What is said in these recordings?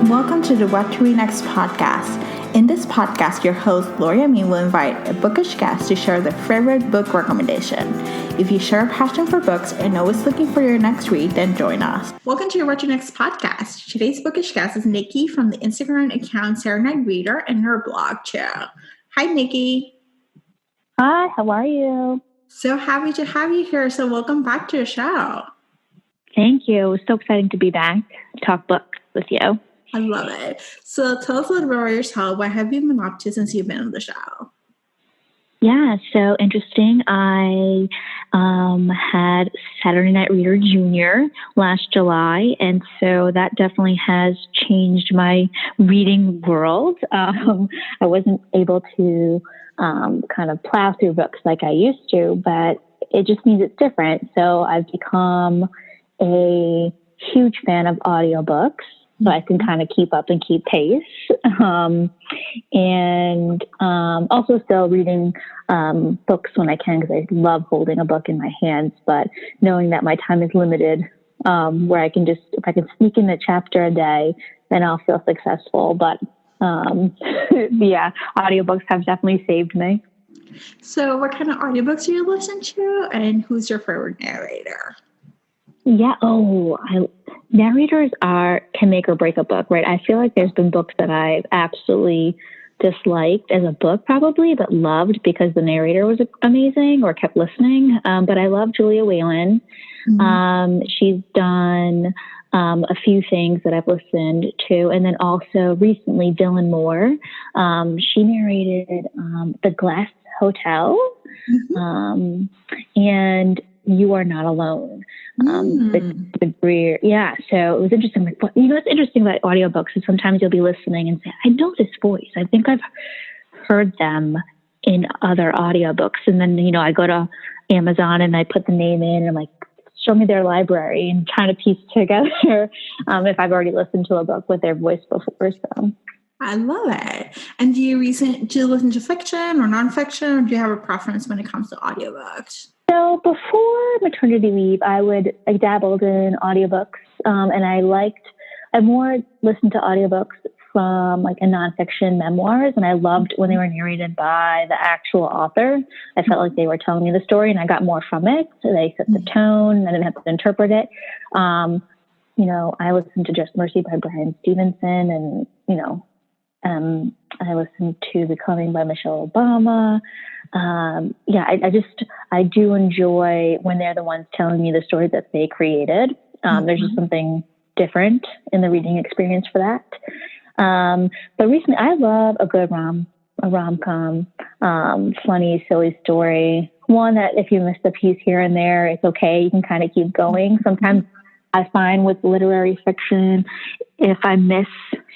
and welcome to the What to Read Next podcast. In this podcast, your host, Gloria Me, will invite a bookish guest to share their favorite book recommendation. If you share a passion for books and always looking for your next read, then join us. Welcome to your What to Next podcast. Today's bookish guest is Nikki from the Instagram account Saturday Nite Reader and her blog, Chair. Hi, Nikki. Hi, how are you? So happy to have you here. So welcome back to the show. Thank you. It was so exciting to be back to talk books with you. I love it. So tell us a little bit about yourself. What have you been up to since you've been on the show? Yeah, so interesting. I had Saturday Nite Reader Junior last July, and so that definitely has changed my reading world. I wasn't able to kind of plow through books like I used to, but it just means it's different. So I've become a huge fan of audiobooks. So I can kind of keep up and keep pace. And also still reading books when I can, because I love holding a book in my hands, but knowing that my time is limited, where if I can sneak in a chapter a day, then I'll feel successful. But yeah, audiobooks have definitely saved me. So what kind of audiobooks do you listen to, and who's your favorite narrator? Yeah. Narrators can make or break a book, right? I feel like there's been books that I've absolutely disliked as a book probably, but loved because the narrator was amazing or kept listening. But I love Julia Whalen. Mm-hmm. She's done a few things that I've listened to. And then also recently, Dylan Moore. She narrated The Glass Hotel, mm-hmm. And You Are Not Alone. The Greer. Yeah. So it was interesting. Like, what's interesting about audiobooks is sometimes you'll be listening and say, I know this voice. I think I've heard them in other audiobooks. And then, I go to Amazon and I put the name in and I'm like, show me their library and trying to piece together if I've already listened to a book with their voice before. So I love it. And do you listen to fiction or nonfiction, or do you have a preference when it comes to audiobooks? So before maternity leave, I dabbled in audiobooks, and I more listened to audiobooks from like a nonfiction memoirs, and I loved when they were narrated by the actual author. I felt like they were telling me the story, and I got more from it. So they set the tone, I didn't have to interpret it. I listened to Just Mercy by Brian Stevenson, and I listened to Becoming by Michelle Obama. I do enjoy when they're the ones telling me the story that they created. There's just something different in the reading experience for that. But recently I love a good rom-com, funny, silly story. One that if you miss a piece here and there, it's okay. You can kind of keep going. Sometimes I find with literary fiction, if I miss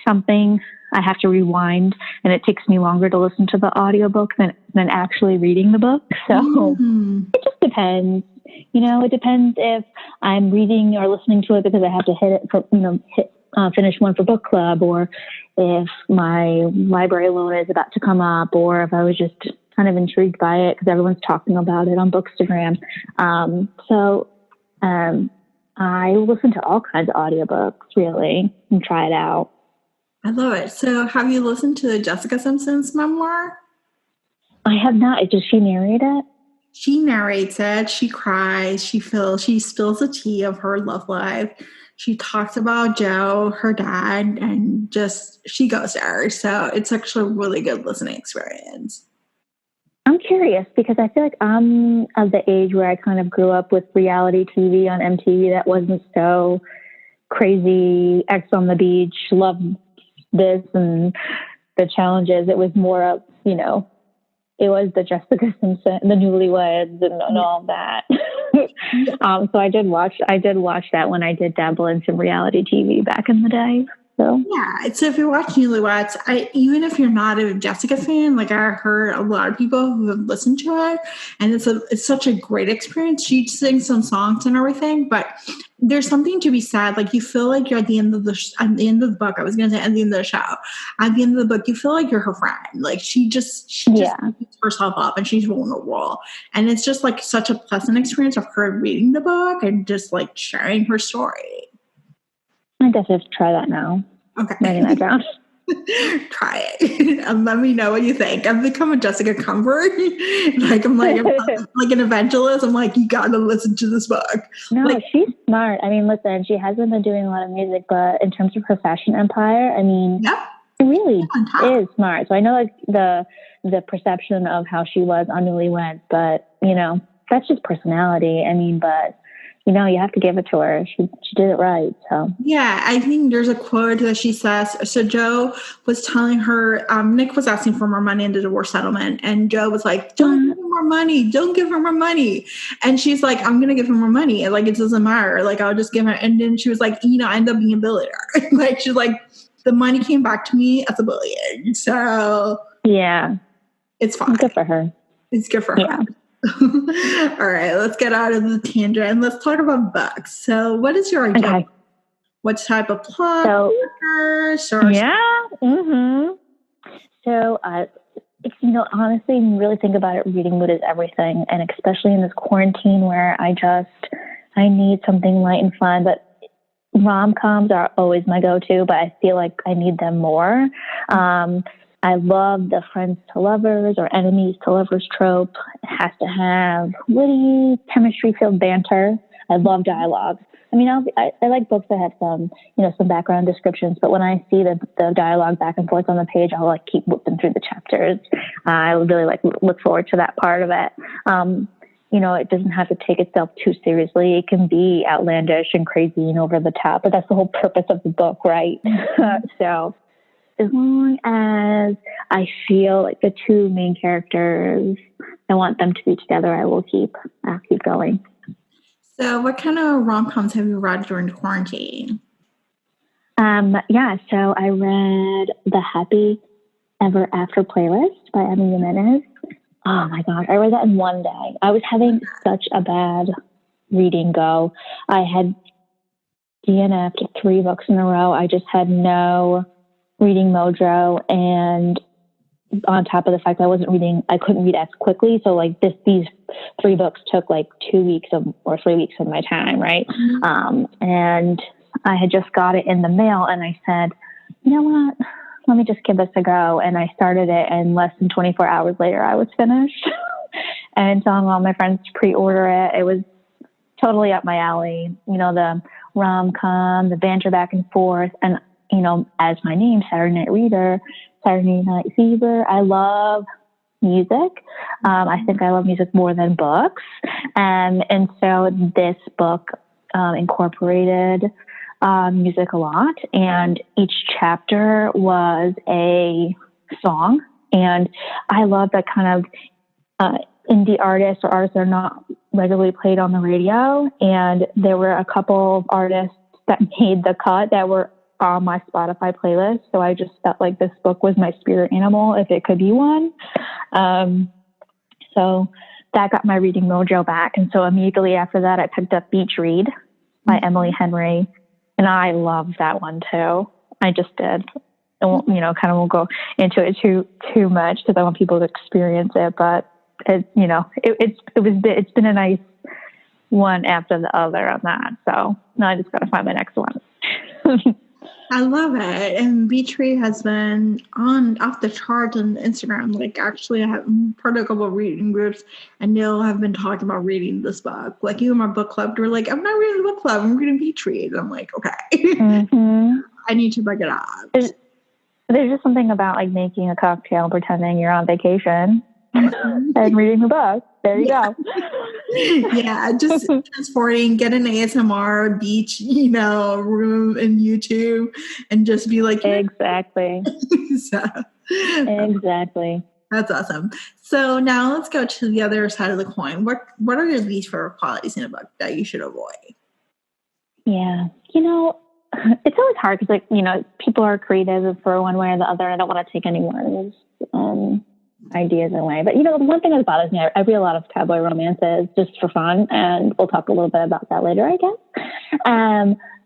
something, I have to rewind, and it takes me longer to listen to the audiobook than actually reading the book. So It just depends. It depends if I'm reading or listening to it because I have to finish one for book club, or if my library loan is about to come up, or if I was just kind of intrigued by it because everyone's talking about it on Bookstagram. I listen to all kinds of audiobooks, really, and try it out. I love it. So have you listened to Jessica Simpson's memoir? I have not. Does she narrate it? She narrates it. She cries. She spills the tea of her love life. She talks about Joe, her dad, and she goes there. So it's actually a really good listening experience. I'm curious because I feel like I'm of the age where I kind of grew up with reality TV on MTV that wasn't so crazy. X on the Beach, Love This, and the challenges. It was more of, it was the Jessica Simpson, the Newlyweds, and all that. So I did watch that when I did dabble in some reality TV back in the day. So yeah, so if you're watching Newlyweds, even if you're not a Jessica fan, like I heard a lot of people who have listened to it, and it's such a great experience. She sings some songs and everything, but there's something to be said. Like you feel like you're at the end of the book. I was going to say at the end of the show. At the end of the book, you feel like you're her friend. Like she just puts herself up and she's vulnerable, and it's just like such a pleasant experience of her reading the book and just like sharing her story. I definitely have to try that now. Okay. writing that down. Try it and let me know what you think. I've become a Jessica convert. I'm like an evangelist. I'm like, you gotta listen to this book. No, Like, she's smart. I mean, listen, she hasn't been doing a lot of music, but in terms of her fashion empire, I mean, yep. she really is smart. So I know like the perception of how she was on Newlyweds, but you know, that's just personality. I mean, but you know, you have to give it to her. She did it right. So yeah, I think there's a quote that she says. So Joe was telling her, Nick was asking for more money in the divorce settlement, and Joe was like, "Don't give her more money. Don't give her more money." And she's like, "I'm gonna give her more money. Like it doesn't matter. Like I'll just give her." And then she was like, "You know, I end up being a billionaire." Like she's like, "The money came back to me as a billion." So yeah, it's fine. Good for her. It's good for her. All right, let's get out of the tangent and let's talk about books. So, what is your idea? Okay. What type of plot? So, So, you know, honestly, when you really think about it, reading mood is everything, and especially in this quarantine where I need something light and fun. But rom-coms are always my go-to, but I feel like I need them more. I love the friends to lovers or enemies to lovers trope. It has to have witty, chemistry-filled banter. I love dialogue. I mean, I like books that have some background descriptions, but when I see the dialogue back and forth on the page, I'll like keep whipping through the chapters. I really look forward to that part of it. You know, it doesn't have to take itself too seriously. It can be outlandish and crazy and over the top, but that's the whole purpose of the book, right? So as long as I feel like the two main characters, I want them to be together, I'll keep going. So what kind of rom-coms have you read during the quarantine? So I read The Happy Ever After Playlist by Emily Jimenez. Oh my gosh, I read that in one day. I was having such a bad reading go. I had DNF'd 3 books in a row. I just had no reading mojo, and on top of the fact I couldn't read as quickly. So like these 3 books took like 2 weeks or 3 weeks of my time, right? And I had just got it in the mail, and I said, you know what? Let me just give this a go. And I started it, and less than 24 hours later, I was finished. And telling all my friends to pre-order it. It was totally up my alley. You know, the rom-com, the banter back and forth, and you know, as my name, Saturday Nite Reader, Saturday Night Fever. I love music. I think I love music more than books. And so this book incorporated music a lot, and each chapter was a song. And I love that kind of indie artists or artists that are not regularly played on the radio. And there were a couple of artists that made the cut that were on my Spotify playlist. So I just felt like this book was my spirit animal, if it could be one. So that got my reading mojo back. And so immediately after that, I picked up Beach Read by Emily Henry. And I loved that one too. I just did. I won't, won't go into it too much because I want people to experience it. But it's been a nice one after the other on that. So now I just got to find my next one. I love it. And Beach Read has been off the charts on Instagram. Like, actually, I have part of a couple of reading groups, and they'll have been talking about reading this book. Like, even my book club, they're like, I'm not reading the book club, I'm reading Beach Read. And I'm like, okay. I need to pick it up. There's just something about, like, making a cocktail and pretending you're on vacation and reading the book. There you go. Yeah, just transporting, get an ASMR beach, room in YouTube, and just be like, exactly. Exactly. That's awesome. So now let's go to the other side of the coin. What are your least favorite qualities in a book that you should avoid? Yeah, it's always hard because, people are creative for one way or the other. I don't want to take anyone's ideas away. But, the one thing that bothers me, I read a lot of cowboy romances just for fun, and we'll talk a little bit about that later, I guess.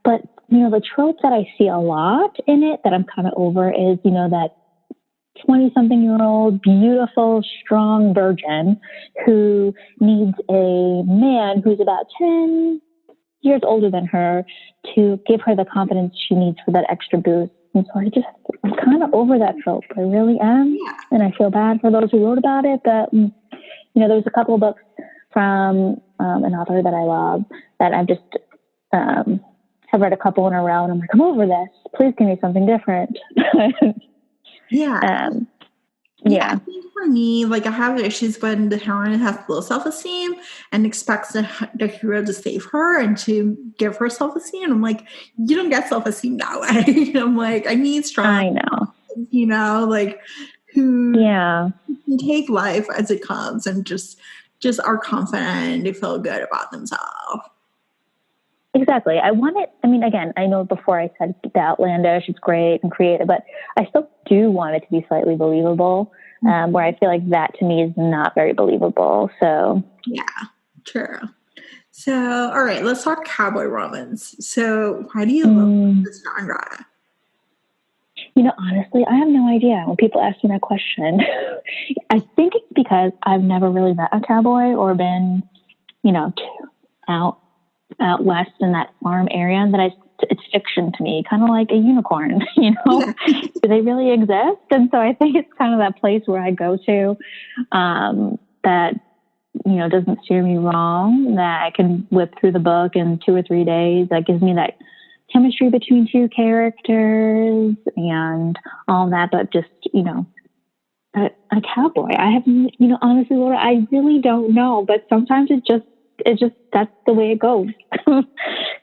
But, the trope that I see a lot in it that I'm kind of over is, that 20-something-year-old, beautiful, strong virgin who needs a man who's about 10 years older than her to give her the confidence she needs for that extra boost, And so I'm kind of over that trope. I really am. Yeah. And I feel bad for those who wrote about it. But, there was a couple of books from an author that I love that I've just have read a couple in a row. And I'm like, I'm over this. Please give me something different. Yeah. Yeah. I think for me, like I have issues when the heroine has low self-esteem and expects the hero to save her and to give her self-esteem. I'm like, you don't get self-esteem that way. I'm like, I need strong, I know. Like who can take life as it comes and just are confident and they feel good about themselves. Exactly. Again, I know before I said the outlandish, it's great and creative, but I still do want it to be slightly believable, where I feel like that to me is not very believable. So yeah, true. So, all right, let's talk cowboy romance. So why do you love this genre? Honestly, I have no idea when people ask me that question. I think it's because I've never really met a cowboy or been, out west in that farm area that it's fiction to me, kind of like a unicorn, do they really exist? And so I think it's kind of that place where I go to, that, doesn't steer me wrong, that I can whip through the book in 2 or 3 days. That gives me that chemistry between two characters and all that, but just, a cowboy. I have, honestly, Laura, I really don't know, but sometimes it just, that's the way it goes.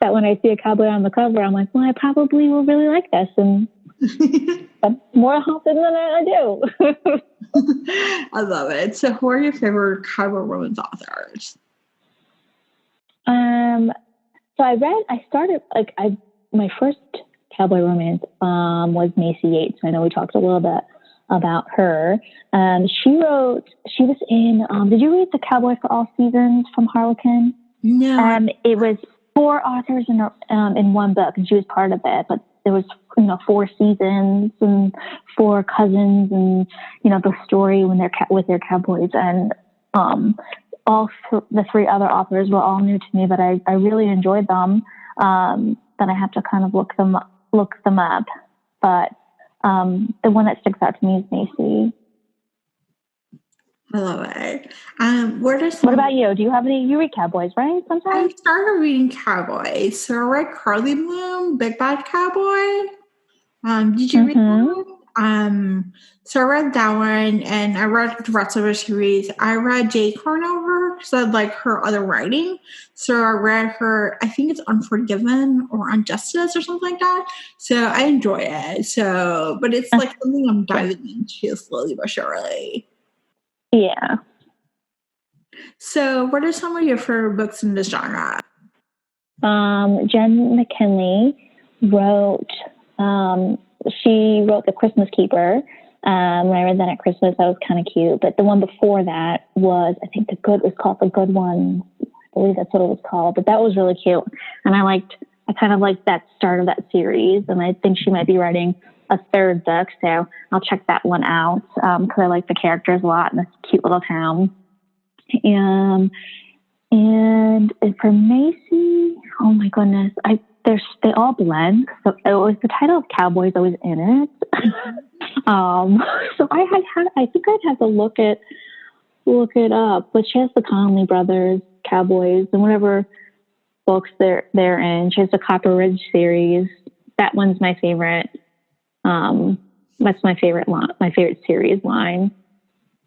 That when I see a cowboy on the cover, I'm like, well, I probably will really like this. And more often than I do. I love it. So who are your favorite cowboy romance authors? So my first cowboy romance was Macy Yates. I know we talked a little bit about her. She was in, did you read The Cowboy for All Seasons from Harlequin? No. It was 4 authors in one book, and she was part of it, but there was, 4 seasons and 4 cousins and, the story when they're with their cowboys. And, the 3 other authors were all new to me, but I really enjoyed them. Then I have to kind of look them up. But the one that sticks out to me is Macy. I love it. What about you? Do you have any? You read cowboys, right? Sometimes I started reading cowboys. So I read Carly Bloom, Big Bad Cowboy. Did you read that one? So I read that one, and I read the rest of her series. I read Jay Carnover because I like her other writing. So I read her, I think it's Unforgiven or Unjustice or something like that. So I enjoy it. So, but it's like something I'm diving into slowly but surely. Yeah. So what are some of your favorite books in this genre? Jen McKinley wrote The Christmas Keeper. When I read that at Christmas, that was kind of cute. But the one before that was, I think it was called The Good One. I believe that's what it was called. But that was really cute. And I kind of liked that start of that series. And I think she might be writing a 3rd book. So I'll check that one out because I like the characters a lot in this cute little town. And for Macy, oh my goodness, they all blend. So it was the title of Cowboys always in it. So I think I'd have to look it up. But she has the Conley brothers, Cowboys, and whatever books they're in. She has the Copper Ridge series. That one's my favorite. That's my favorite line, my favorite series line.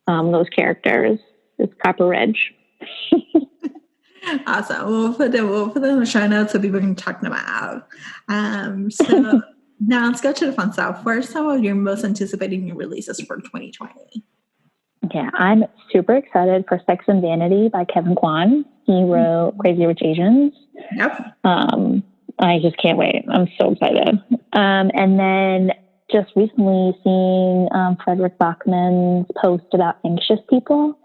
Those characters is Copper Ridge. Awesome. We'll put them in the show notes so people can check them out. So now let's go to the fun stuff. What are some of your most anticipated new releases for 2020? Yeah, I'm super excited for Sex and Vanity by Kevin Kwan. He wrote Crazy Rich Asians. Yep. I just can't wait. I'm so excited. And then just recently seeing Frederick Bachman's post about Anxious People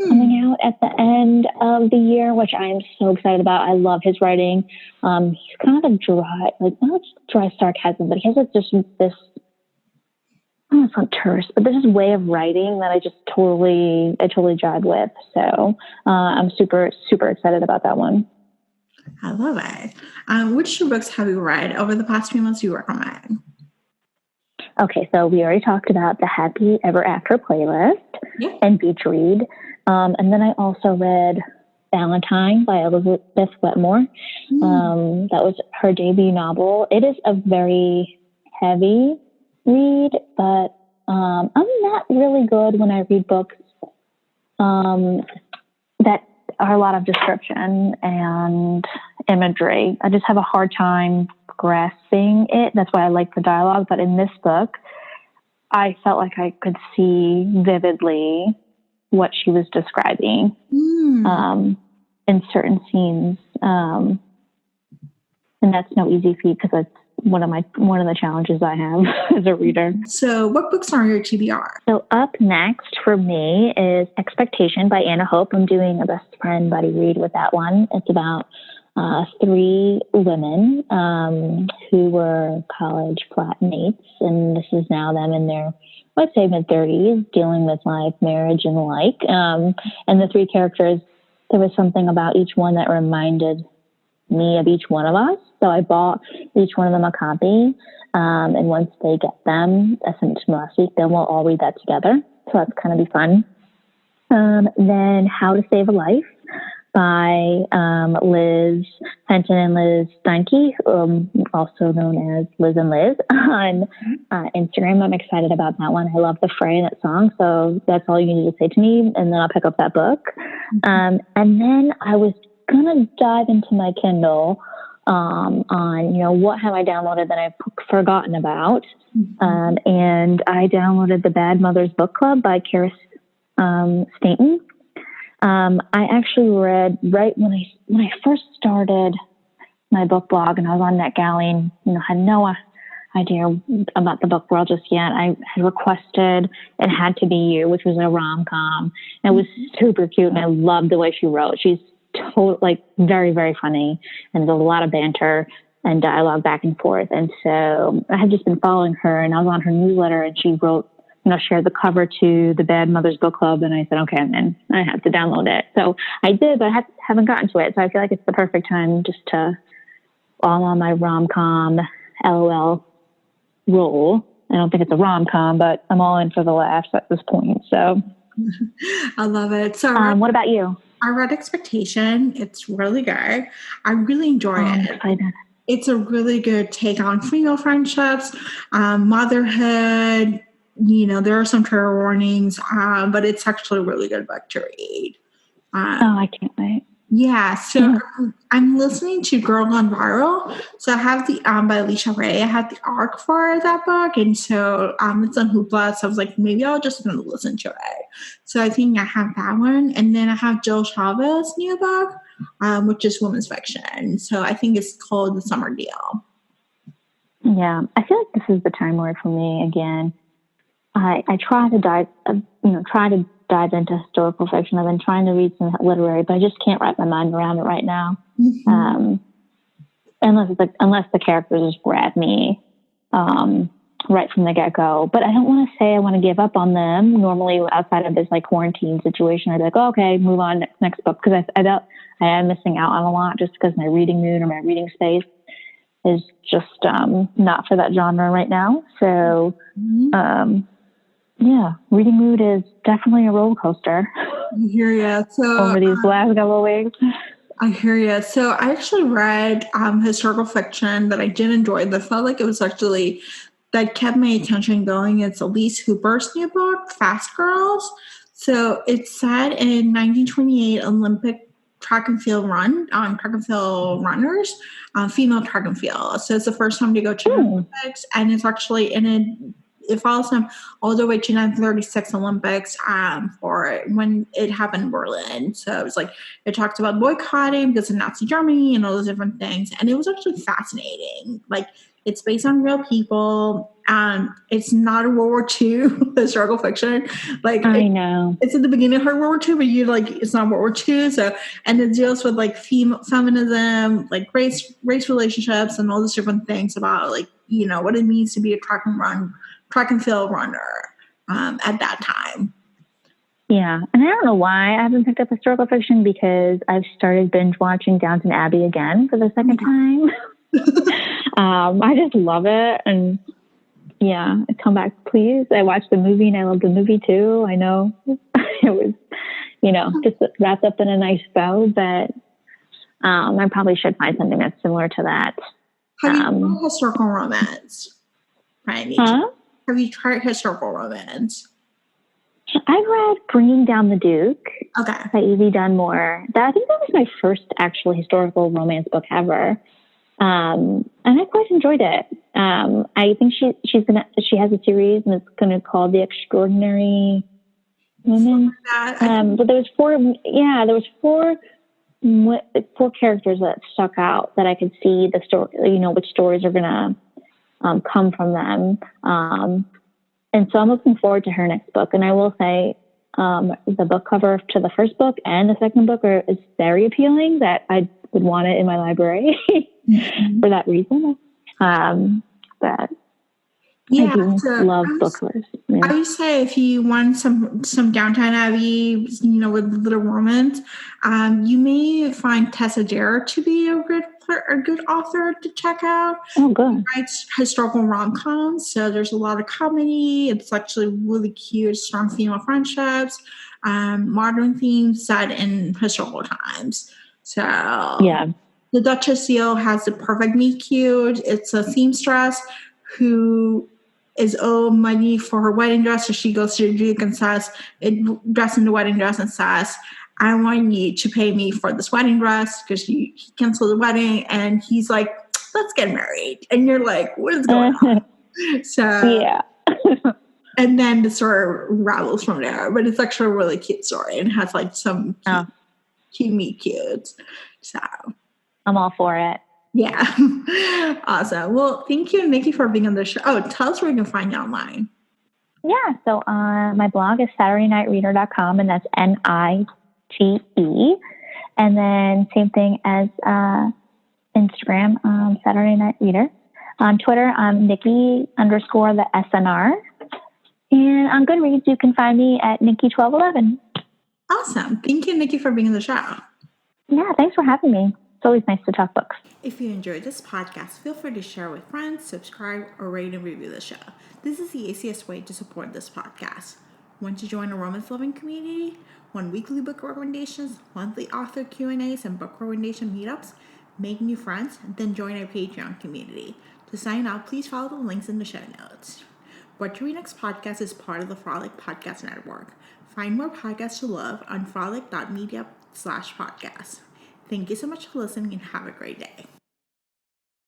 coming out at the end of the year, which I am so excited about. I love his writing. He's kind of dry, not dry sarcasm, but he has this, I don't know if it's not terse, but there's this way of writing that I totally jive with. So I'm super, super excited about that one. I love it. Which 2 books have you read over the past few months you recommend? Okay, so we already talked about the Happy Ever After playlist and Beach Read. And then I also read Valentine by Elizabeth Wetmore. That was her debut novel. It is a very heavy read, but I'm not really good when I read books that are a lot of description and imagery. I just have a hard time grasping it. That's why I like the dialogue. But in this book, I felt like I could see vividly what she was describing in certain scenes. And that's no easy feat because that's one of the challenges I have as a reader. So what books are on your TBR? So up next for me is Expectation by Anna Hope. I'm doing a best friend buddy read with that one. It's about 3 women who were college flatmates, and this is now them in their, let's say, mid-30s, dealing with life, marriage, and the like. And the 3 characters, there was something about each one that reminded me of each one of us. So I bought each one of them a copy. And once they get them, I sent it to me last week, then we'll all read that together. So that's kind of be fun. Then How to Save a Life by Liz Fenton and Liz Steinke, also known as Liz and Liz on Instagram. I'm excited about that one. I love the fray in that song, so that's all you need to say to me, and then I'll pick up that book. And then I was going to dive into my Kindle on, what have I downloaded that I've forgotten about. And I downloaded The Bad Mothers Book Club by Kara Stainton. I actually read right when I first started my book blog, and I was on NetGalley, and had no idea about the book world just yet. I had requested It Had to Be You, which was a rom-com. It was super cute, and I loved the way she wrote. She's very, very funny, and there's a lot of banter and dialogue back and forth. And so I had just been following her, and I was on her newsletter, and she wrote, shared the cover to the Bad Mothers Book Club. And I said, okay, then I have to download it. So I did, but I haven't gotten to it. So I feel like it's the perfect time just to all on my rom-com LOL roll. I don't think it's a rom-com, but I'm all in for the laughs at this point. So I love it. So what about you? I read Expectation. It's really good. I really enjoy it. Excited. It's a really good take on female friendships, motherhood. There are some trigger warnings, but it's actually a really good book to read. I can't wait. Yeah, so I'm listening to Girl Gone Viral. So I have the by Alicia Ray. I have the arc for that book, and so it's on Hoopla. So I was like, maybe I'll just listen to it. So I think I have that one, and then I have Jill Chavez's new book, which is women's fiction. So I think it's called The Summer Deal. Yeah, I feel like this is the time where for me again. I try to dive into historical fiction. I've been trying to read some literary, but I just can't wrap my mind around it right now. Unless the characters just grab me right from the get-go. But I don't want to say I want to give up on them. Normally, outside of this quarantine situation, I'd be like, oh, okay, move on, next book, because I am missing out on a lot just because my reading mood or my reading space is just not for that genre right now. So. Yeah, reading mood is definitely a roller coaster. I hear you. So over these last couple of weeks. I hear you. So I actually read historical fiction that I did enjoy. That felt like it was actually that kept my attention going. It's Elise Hooper's new book, Fast Girls. So it's set in 1928 Olympic track and field runners, female track and field. So it's the first time to go to the Olympics, and it's actually it follows them all the way to 1936 Olympics for when it happened in Berlin. So it was it talks about boycotting because of Nazi Germany and all those different things. And it was actually fascinating. It's based on real people. It's not a World War II historical fiction. I know. It's at the beginning of World War II, but it's not World War II. So, and it deals with feminism, race relationships and all these different things about what it means to be a track and field runner at that time. Yeah, and I don't know why I haven't picked up historical fiction because I've started binge watching Downton Abbey again for the second time. I just love it, and Yeah, come back, please. I watched the movie and I loved the movie too. I know it was, just wrapped up in a nice bow, but I probably should find something that's similar to that. Have you tried historical romance? Huh? Have you tried historical romance? I've read Bringing Down the Duke Okay. by Evie Dunmore. I think that was my first actual historical romance book ever. And I quite enjoyed it. I think she has a series and it's gonna call The Extraordinary Women. But there was four characters that stuck out that I could see the story, which stories are gonna come from them. And so I'm looking forward to her next book. And I will say, the book cover to the first book and the second book is very appealing, that I would want it in my library for that reason. But I do love book covers. Yeah. I would say if you want some Downton Abbey, with little romance, you may find Tessa Dare to be a good author to check out. Oh, good. She writes historical rom-coms, so there's a lot of comedy. It's actually really cute, strong female friendships, modern themes set in historical times. So yeah. The Duchess Seal has the perfect meet cute. It's a seamstress who is owed money for her wedding dress, so she goes to the Duke and says, dressed in the wedding dress, and says, I want you to pay me for this wedding dress because he canceled the wedding. And he's like, let's get married. And you're like, what is going on? So yeah. And then the story unravels from there. But it's actually a really cute story and has like some cute meet cutes. So I'm all for it. Yeah. Awesome. Well, thank you, Nikki, for being on the show. Oh, tell us where we can find you online. Yeah. So my blog is SaturdayNiteReader.com, and that's NITE. And then same thing as Instagram, Saturday Nite Reader. On Twitter, I'm Nikki _ the SNR. And on Goodreads, you can find me at Nikki1211. Awesome. Thank you, Nikki, for being on the show. Yeah, thanks for having me. It's always nice to talk books. If you enjoyed this podcast, feel free to share with friends, subscribe, or rate and review the show. This is the easiest way to support this podcast. Want to join a romance-loving community? Want weekly book recommendations, monthly author Q&As, and book recommendation meetups? Make new friends? Then join our Patreon community. To sign up, please follow the links in the show notes. What to Read Next podcast is part of the Frolic Podcast Network. Find more podcasts to love on frolic.media/podcast. Thank you so much for listening and have a great day.